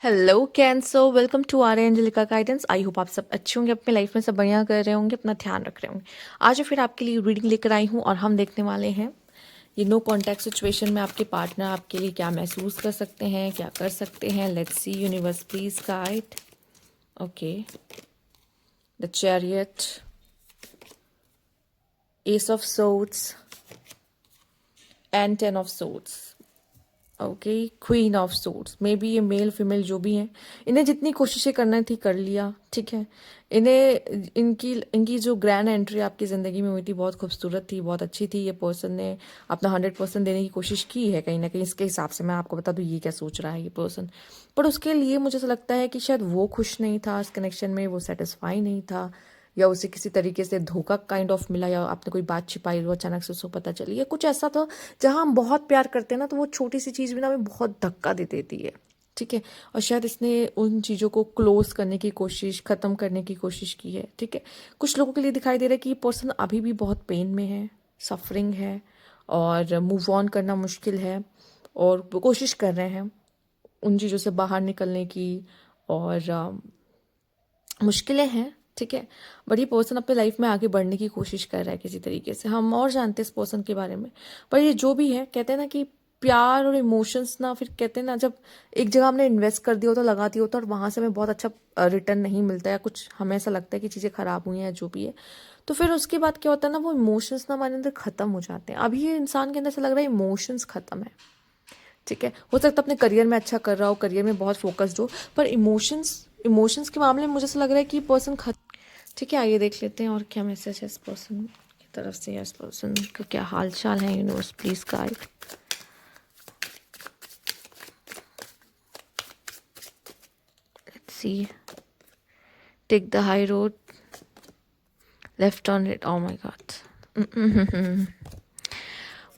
Hello Cancer, welcome to our Angelica guidance. I hope आप सब अच्छे होंगे, अपने लाइफ में सब बढ़िया कर रहे होंगे, अपना ध्यान रख रहे होंगे। आज फिर आपके लिए रीडिंग लेकर आई हूँ और हम देखने वाले हैं ये नो कॉन्टैक्ट सिचुएशन में आपके पार्टनर आपके लिए क्या महसूस कर सकते हैं, क्या कर सकते हैं। Let's see, universe please guide. Okay, the chariot, S of swords and ten of swords. Okay, queen of swords. May be ये मेल फीमेल जो भी हैं, इन्हें जितनी कोशिशें करना थी कर लिया, ठीक है। इन्हें इनकी इनकी जो ग्रैंड एंट्री आपकी ज़िंदगी में हुई थी बहुत खूबसूरत थी, बहुत अच्छी थी। ये पर्सन ने अपना 100% देने की कोशिश की है कहीं ना कहीं। इसके हिसाब से मैं आपको बता दूँ ये क्या सोच रहा है ये पर्सन। पर उसके लिए मुझे ऐसा लगता है कि शायद वो खुश नहीं था इस कनेक्शन में, वो सेटिस्फाई नहीं था, या उसे किसी तरीके से धोखा काइंड ऑफ मिला, या आपने कोई बात छिपाई वो अचानक से उसको पता चली, या कुछ ऐसा था। जहाँ हम बहुत प्यार करते हैं ना, तो वो छोटी सी चीज़ भी ना हमें बहुत धक्का दे देती है, ठीक है। और शायद इसने उन चीज़ों को क्लोज करने की कोशिश, ख़त्म करने की कोशिश की है, ठीक है। कुछ लोगों के लिए दिखाई दे रहा है कि ये पर्सन अभी भी बहुत पेन में है, सफरिंग है, और मूव ऑन करना मुश्किल है, और कोशिश कर रहे हैं उन चीज़ों से बाहर निकलने की। और मुश्किलें हैं, ठीक है। बट ये पर्सन अपने लाइफ में आगे बढ़ने की कोशिश कर रहा है किसी तरीके से। हम और जानते हैं इस पर्सन के बारे में। पर ये जो भी है, कहते हैं ना कि प्यार और इमोशंस ना, फिर कहते हैं ना, जब एक जगह हमने इन्वेस्ट कर दिया होता, लगा दिया होता, और वहां से हमें बहुत अच्छा रिटर्न नहीं मिलता, या कुछ हमें ऐसा लगता है कि चीज़ें खराब हुई हैं जो भी है, तो फिर उसके बाद क्या होता है ना, वो इमोशंस ना हमारे अंदर खत्म हो जाते हैं। अभी ये इंसान के अंदर से लग रहा है इमोशंस खत्म है, ठीक है। हो सकता है अपने करियर में अच्छा कर रहा हो, करियर में बहुत फोकस्ड हो, पर इमोशंस इमोशंस के मामले में मुझे ऐसा लग रहा है कि पर्सन, ठीक है। आइए देख लेते हैं और क्या मैसेज है इस पर्सन की तरफ से, या इस पर्सन का क्या हाल चाल है। Universe please guide. Let's see, take the high road, left on it. Oh my God.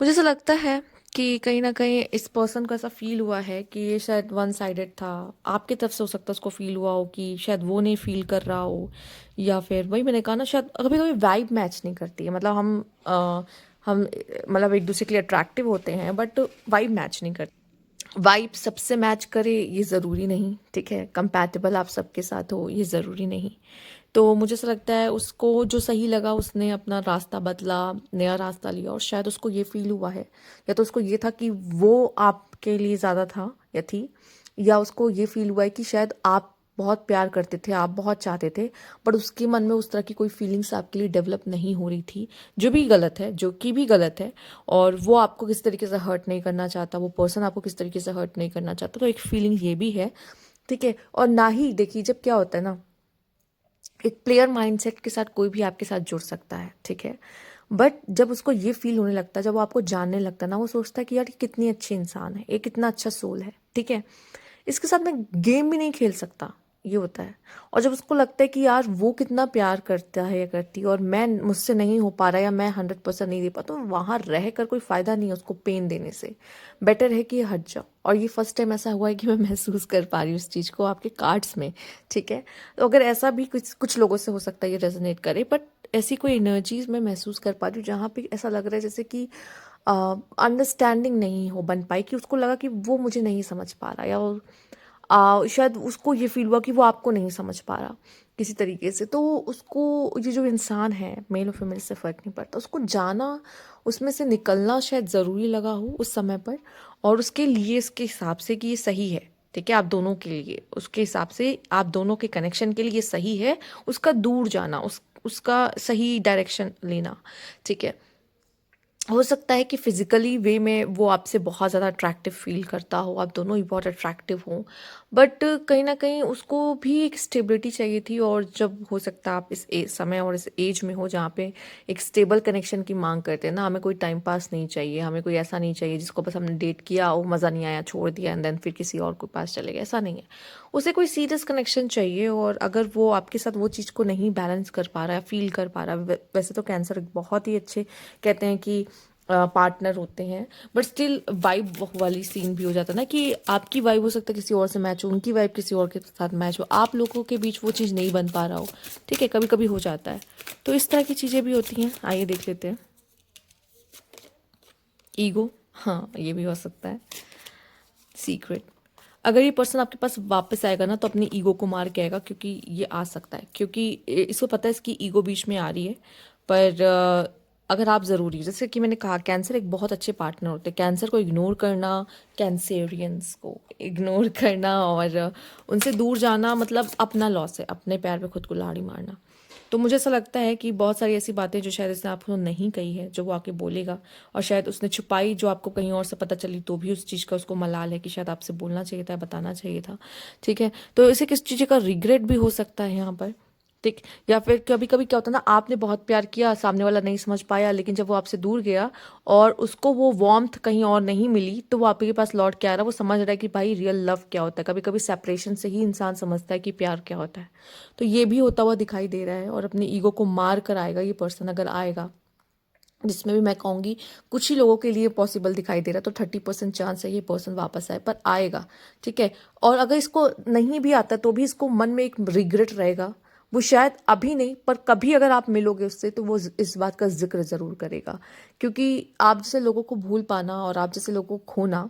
मुझे ऐसा लगता है कि कहीं ना कहीं इस पर्सन को ऐसा फील हुआ है कि ये शायद वन साइडेड था। आपकी तरफ से हो सकता है उसको फील हुआ हो कि शायद वो नहीं फील कर रहा हो, या फिर वही मैंने कहा ना, शायद कभी कभी वाइब मैच नहीं करती है। मतलब हम मतलब एक दूसरे के लिए अट्रैक्टिव होते हैं, बट वाइब मैच नहीं करती। वाइब सबसे मैच करे ये ज़रूरी नहीं, ठीक है। कंपैटिबल आप सबके साथ हो ये ज़रूरी नहीं। तो मुझे ऐसा लगता है उसको जो सही लगा उसने अपना रास्ता बदला, नया रास्ता लिया, और शायद उसको ये फील हुआ है, या तो उसको ये था कि वो आपके लिए ज़्यादा था या थी, या उसको ये फील हुआ है कि शायद आप बहुत प्यार करते थे, आप बहुत चाहते थे, बट उसके मन में उस तरह की कोई फीलिंग्स आपके लिए डेवलप नहीं हो रही थी। जो भी गलत है, जो कि भी गलत है, और वो आपको किस तरीके से हर्ट नहीं करना चाहता, वो पर्सन आपको किस तरीके से हर्ट नहीं करना चाहता। तो एक फीलिंग ये भी है, ठीक है। और ना ही देखिए, जब क्या होता है ना, एक प्लेयर माइंडसेट के साथ कोई भी आपके साथ जुड़ सकता है, ठीक है। बट जब उसको ये फील होने लगता है, जब वो आपको जानने लगता है ना, वो सोचता है कि यार ये कितनी अच्छी इंसान है, ये कितना अच्छा सोल है, ठीक है। इसके साथ मैं गेम भी नहीं खेल सकता, ये होता है। और जब उसको लगता है कि यार वो कितना प्यार करता है या करती है, और मैं, मुझसे नहीं हो पा रहा, या मैं 100% नहीं दे पाता, तो वहां रह कर कोई फायदा नहीं है उसको पेन देने से। बेटर है कि ये हट जाओ। और ये फर्स्ट टाइम ऐसा हुआ है कि मैं महसूस कर पा रही हूँ इस चीज़ को आपके कार्ड्स में, ठीक है। तो अगर ऐसा भी कुछ कुछ लोगों से हो सकता है ये रेजोनेट करे, बट ऐसी कोई एनर्जीज मैं महसूस कर पा रही हूँ जहाँ पे ऐसा लग रहा है जैसे कि अंडरस्टैंडिंग नहीं हो बन पाई, कि उसको लगा कि वो मुझे नहीं समझ पा रहा, या शायद उसको ये फील हुआ कि वो आपको नहीं समझ पा रहा किसी तरीके से। तो उसको, ये जो इंसान है, मेल और फीमेल से फ़र्क नहीं पड़ता, उसको जाना, उसमें से निकलना शायद ज़रूरी लगा हो उस समय पर। और उसके लिए, इसके हिसाब से कि ये सही है, ठीक है, आप दोनों के लिए, उसके हिसाब से आप दोनों के कनेक्शन के लिए ये सही है, उसका दूर जाना, उसका सही डायरेक्शन लेना, ठीक है। हो सकता है कि फिजिकली वे में वो आपसे बहुत ज़्यादा अट्रैक्टिव फील करता हो, आप दोनों ही बहुत अट्रैक्टिव हों, बट कहीं ना कहीं उसको भी एक स्टेबिलिटी चाहिए थी। और जब हो सकता है आप इस समय और इस एज में हो जहाँ पे एक स्टेबल कनेक्शन की मांग करते हैं ना, हमें कोई टाइम पास नहीं चाहिए, हमें कोई ऐसा नहीं चाहिए जिसको बस हमने डेट किया, वो मज़ा नहीं आया, छोड़ दिया, एंड देन फिर किसी और के पास चले गए, ऐसा नहीं है। उसे कोई सीरियस कनेक्शन चाहिए। और अगर वो आपके साथ वो चीज़ को नहीं बैलेंस कर पा रहा है, फील कर पा रहा है, वैसे तो कैंसर बहुत ही अच्छे कहते हैं कि पार्टनर होते हैं, बट स्टिल वाइब वाली सीन भी हो जाता है ना, कि आपकी वाइब हो सकता है किसी और से मैच हो, उनकी वाइब किसी और के साथ मैच हो, आप लोगों के बीच वो चीज़ नहीं बन पा रहा हो, ठीक है, कभी कभी हो जाता है। तो इस तरह की चीज़ें भी होती हैं। आइए देख लेते हैं। ईगो, हाँ ये भी हो सकता है। सीक्रेट, अगर ये पर्सन आपके पास वापस आएगा ना तो अपनी ईगो को मार के आएगा, क्योंकि ये आ सकता है, क्योंकि इसको पता है इसकी ईगो बीच में आ रही है। पर अगर आप ज़रूरी, जैसे कि मैंने कहा, कैंसर एक बहुत अच्छे पार्टनर होते हैं। कैंसर को इग्नोर करना, कैंसेरियंस को इग्नोर करना और उनसे दूर जाना मतलब अपना लॉस है, अपने पैर पे खुद को लाड़ी मारना। तो मुझे ऐसा लगता है कि बहुत सारी ऐसी बातें जो शायद इसने आपको नहीं कही है, जो वो आके बोलेगा, और शायद उसने छुपाई जो आपको कहीं और से पता चली, तो भी उस चीज़ का उसको मलाल है कि शायद आपसे बोलना चाहिए था, बताना चाहिए था। ठीक है, तो इसे किस चीज़ का रिग्रेट भी हो सकता है यहाँ पर। ठीक, या फिर कभी कभी क्या होता है ना, आपने बहुत प्यार किया, सामने वाला नहीं समझ पाया, लेकिन जब वो आपसे दूर गया और उसको वो वार्मथ कहीं और नहीं मिली, तो वो आपके पास लौट के आ रहा है, वो समझ रहा है कि भाई रियल लव क्या होता है। कभी कभी सेपरेशन से ही इंसान समझता है कि प्यार क्या होता है। तो ये भी होता हुआ दिखाई दे रहा है, और अपनी ईगो को मार कर आएगा ये पर्सन, अगर आएगा, जिसमें भी मैं कहूँगी कुछ ही लोगों के लिए पॉसिबल दिखाई दे रहा है। तो 30% चांस है ये पर्सन वापस आए, पर आएगा। ठीक है, और अगर इसको नहीं भी आता तो भी इसको मन में एक रिग्रेट रहेगा। वो शायद अभी नहीं, पर कभी अगर आप मिलोगे उससे तो वो इस बात का जिक्र ज़रूर करेगा, क्योंकि आप जैसे लोगों को भूल पाना और आप जैसे लोगों को खोना,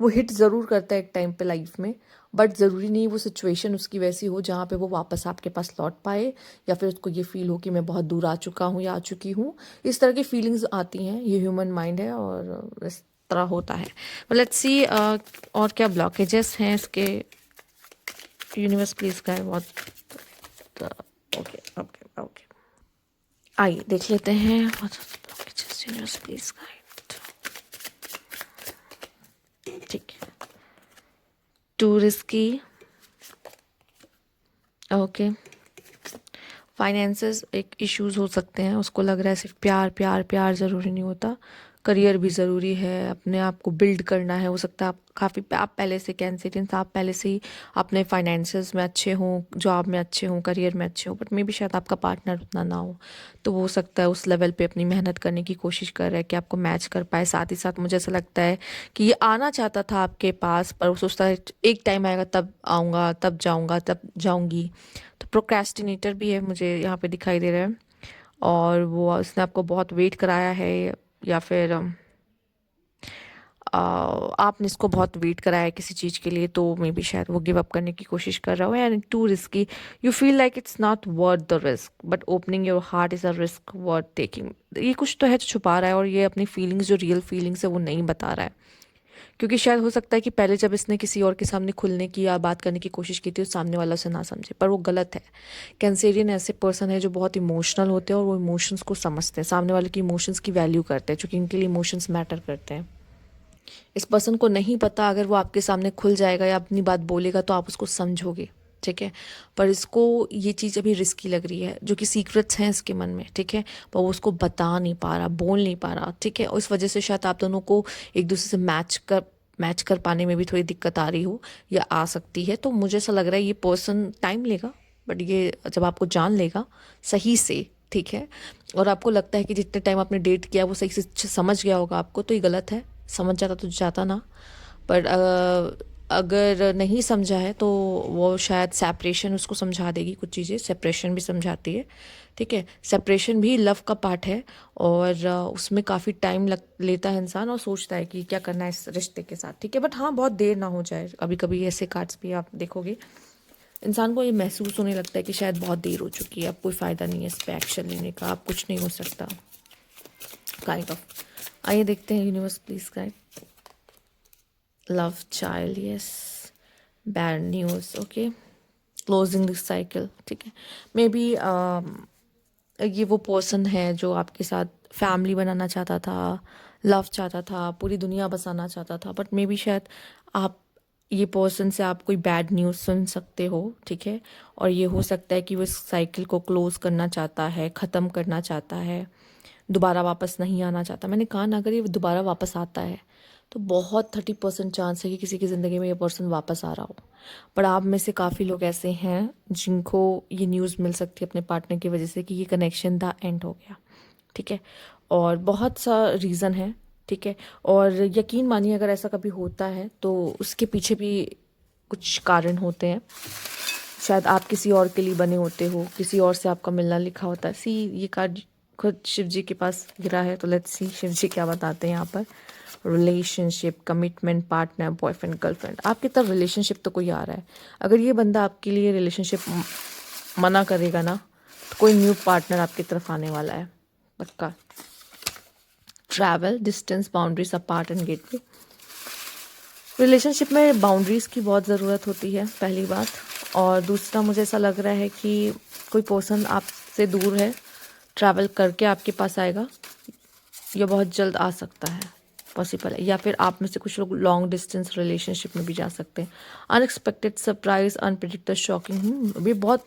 वो हिट ज़रूर करता है एक टाइम पे लाइफ में। बट ज़रूरी नहीं वो सिचुएशन उसकी वैसी हो जहाँ पे वो वापस आपके पास लौट पाए, या फिर उसको ये फील हो कि मैं बहुत दूर आ चुका हूँ या आ चुकी हूँ। इस तरह की फीलिंग्स आती हैं, ये ह्यूमन माइंड है और इस तरह होता है। लेट्स सी और क्या ब्लॉकेजेस हैं इसके। Universe please guide what. Okay okay okay, आइए देख लेते हैं what blockages. Universe please guide. ठीक है, टू रिस्की। ओके, फाइनेंसेस एक इश्यूज हो सकते हैं। उसको लग रहा है सिर्फ प्यार प्यार प्यार ज़रूरी नहीं होता, करियर भी ज़रूरी है, अपने आप को बिल्ड करना है। हो सकता है आप पहले से कैंसरियंस, आप पहले से ही अपने फाइनेंसेस में अच्छे हों, जॉब में अच्छे हों, करियर में अच्छे हों, बट मे बी शायद आपका पार्टनर उतना ना हो। तो वो हो सकता है उस लेवल पे अपनी मेहनत करने की कोशिश कर रहा है कि आपको मैच कर पाए। साथ ही साथ मुझे ऐसा लगता है कि ये आना चाहता था आपके पास, पर वो सोचता है एक टाइम आएगा तब आऊँगा, तब जाऊँगा, तब जाऊँगी। तो प्रोक्रेस्टिनेटर भी है मुझे यहाँ पे दिखाई दे रहा है, और वो उसने आपको बहुत वेट कराया है, या फिर आपने इसको बहुत वेट कराया है किसी चीज़ के लिए, तो मे बी शायद वो गिव अप करने की कोशिश कर रहा हो। And to risky, you feel like it's not worth the risk, but opening your heart is a risk worth taking. ये कुछ तो है जो छुपा रहा है, और ये अपनी फीलिंग्स, जो रियल फीलिंग्स है, वो नहीं बता रहा है। क्योंकि शायद हो सकता है कि पहले जब इसने किसी और के सामने खुलने की या बात करने की कोशिश की थी, उस सामने वाला उसे ना समझे, पर वो गलत है। कैंसेरियन ऐसे पर्सन है जो बहुत इमोशनल होते हैं, और वो इमोशंस को समझते हैं, सामने वाले की इमोशंस की वैल्यू करते हैं, क्योंकि इनके लिए इमोशंस मैटर करते हैं। इस पर्सन को नहीं पता अगर वो आपके सामने खुल जाएगा या अपनी बात बोलेगा तो आप उसको समझोगे। ठीक है, पर इसको ये चीज़ अभी रिस्की लग रही है, जो कि सीक्रेट्स हैं इसके मन में। ठीक है, पर वो उसको बता नहीं पा रहा, बोल नहीं पा रहा। ठीक है, और इस वजह से शायद आप दोनों को एक दूसरे से मैच कर पाने में भी थोड़ी दिक्कत आ रही हो, या आ सकती है। तो मुझे ऐसा लग रहा है ये पर्सन टाइम लेगा, बट ये जब आपको जान लेगा सही से, ठीक है, और आपको लगता है कि जितने टाइम आपने डेट किया वो सही से समझ गया होगा आपको, तो ये गलत है। समझ जाता तो जाता ना, पर अगर नहीं समझा है तो वो शायद सेपरेशन उसको समझा देगी, कुछ चीज़ें सेपरेशन भी समझाती है। ठीक है, सेपरेशन भी लव का पार्ट है, और उसमें काफ़ी टाइम लग लेता है इंसान, और सोचता है कि क्या करना है इस रिश्ते के साथ। ठीक है, बट हाँ, बहुत देर ना हो जाए। कभी कभी ऐसे कार्ड्स भी आप देखोगे, इंसान को ये महसूस होने लगता है कि शायद बहुत देर हो चुकी है, अब कोई फ़ायदा नहीं है इस पर एक्शन लेने का, अब कुछ नहीं हो सकता, काइंड ऑफ। आइए देखते हैं, universe please guide. Love child, yes, bad news, okay, closing this cycle. ठीक है, मे बी ये वो पर्सन है जो आपके साथ फैमिली बनाना चाहता था, लव चाहता था, पूरी दुनिया बसाना चाहता था, बट मे बी शायद आप, ये पर्सन से आप कोई बैड न्यूज़ सुन सकते हो। ठीक है, और ये हो सकता है कि वो इस साइकिल को क्लोज करना चाहता है, ख़त्म करना चाहता है, दोबारा वापस नहीं आना चाहता। मैंने कहा ना, अगर ये दोबारा वापस आता है तो बहुत 30% चांस है कि किसी की ज़िंदगी में ये पर्सन वापस आ रहा हो। पर आप में से काफ़ी लोग ऐसे हैं जिनको ये न्यूज़ मिल सकती है अपने पार्टनर की वजह से कि ये कनेक्शन द एंड हो गया। ठीक है, और बहुत सा रीज़न है। ठीक है, और यकीन मानिए अगर ऐसा कभी होता है तो उसके पीछे भी कुछ कारण होते हैं। शायद आप किसी और के लिए बने होते हो, किसी और से आपका मिलना लिखा होता है। सी, ये कार्ड खुद शिव जी के पास गिरा है, तो लेट्स सी शिव जी क्या बताते हैं यहाँ पर। Relationship, commitment, partner, boyfriend, girlfriend, आपकी तरफ रिलेशनशिप तो कोई आ रहा है। अगर ये बंदा आपके लिए रिलेशनशिप मना करेगा ना, तो कोई न्यू पार्टनर आपकी तरफ आने वाला है पक्का। Travel, distance, boundaries apart and gateway. Relationship में बाउंड्रीज़ की बहुत ज़रूरत होती है, पहली बात। और दूसरा, मुझे ऐसा लग रहा है कि कोई पर्सन आपसे दूर है, ट्रैवल करके आपके पास आएगा, या बहुत जल्द आ सकता है, पॉसिबल है। या फिर आप में से कुछ लोग लॉन्ग डिस्टेंस रिलेशनशिप में भी जा सकते हैं। Unexpected, surprise, unpredicted, shocking. अभी बहुत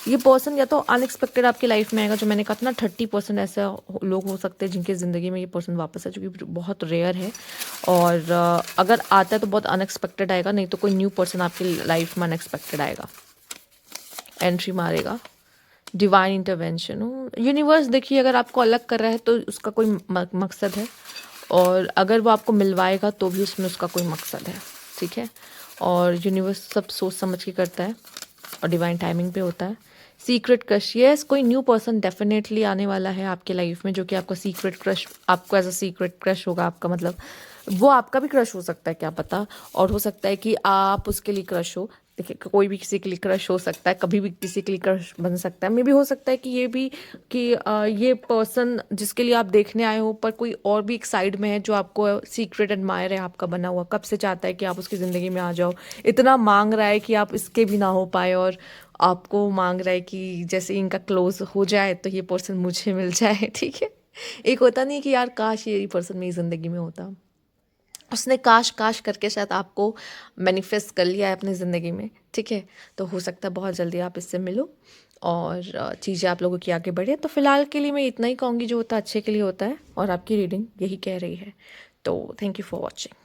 ये पर्सन या तो अनएक्सपेक्टेड आपकी लाइफ में आएगा, जो मैंने कहा था ना 30% ऐसे लोग हो सकते हैं जिनकी ज़िंदगी में ये पर्सन वापस है, जो कि बहुत रेयर है। और अगर आता है तो बहुत अनएक्सपेक्टेड आएगा, नहीं तो कोई न्यू पर्सन आपकी लाइफ में अनएक्सपेक्टेड आएगा, एंट्री मारेगा। डिवाइन इंटरवेंशन हो, यूनिवर्स देखिए अगर आपको अलग कर रहा है तो उसका कोई मकसद है, और अगर वो आपको मिलवाएगा तो भी उसमें उसका कोई मकसद है, ठीक है। और यूनिवर्स सब सोच समझ के करता है और डिवाइन टाइमिंग पे होता है। सीक्रेट क्रश, यस, कोई न्यू पर्सन डेफिनेटली आने वाला है आपके लाइफ में, जो कि आपका सीक्रेट क्रश, आपको एज अ सीक्रेट क्रश होगा आपका, मतलब वो आपका भी क्रश हो सकता है, क्या पता। और हो सकता है कि आप उसके लिए क्रश हो। देखिए कोई भी किसी के लिए क्रश हो सकता है, कभी भी किसी के लिए क्रश बन सकता है। मे भी हो सकता है कि ये भी कि ये पर्सन जिसके लिए आप देखने आए हो, पर कोई और भी एक साइड में है जो आपको सीक्रेट एडमायर है आपका बना हुआ, कब से चाहता है कि आप उसकी ज़िंदगी में आ जाओ, इतना मांग रहा है कि आप इसके भी ना हो पाए, और आपको मांग रहा है कि जैसे इनका क्लोज हो जाए तो ये पर्सन मुझे मिल जाए, ठीक है। एक होता नहीं कि यार काश ये पर्सन मेरी ज़िंदगी में होता, उसने काश काश करके शायद आपको मैनिफेस्ट कर लिया है अपनी ज़िंदगी में, ठीक है। तो हो सकता है बहुत जल्दी आप इससे मिलो और चीज़ें आप लोगों की आगे बढ़े। तो फिलहाल के लिए मैं इतना ही कहूँगी, जो होता है अच्छे के लिए होता है, और आपकी रीडिंग यही कह रही है। तो थैंक यू फॉर वॉचिंग।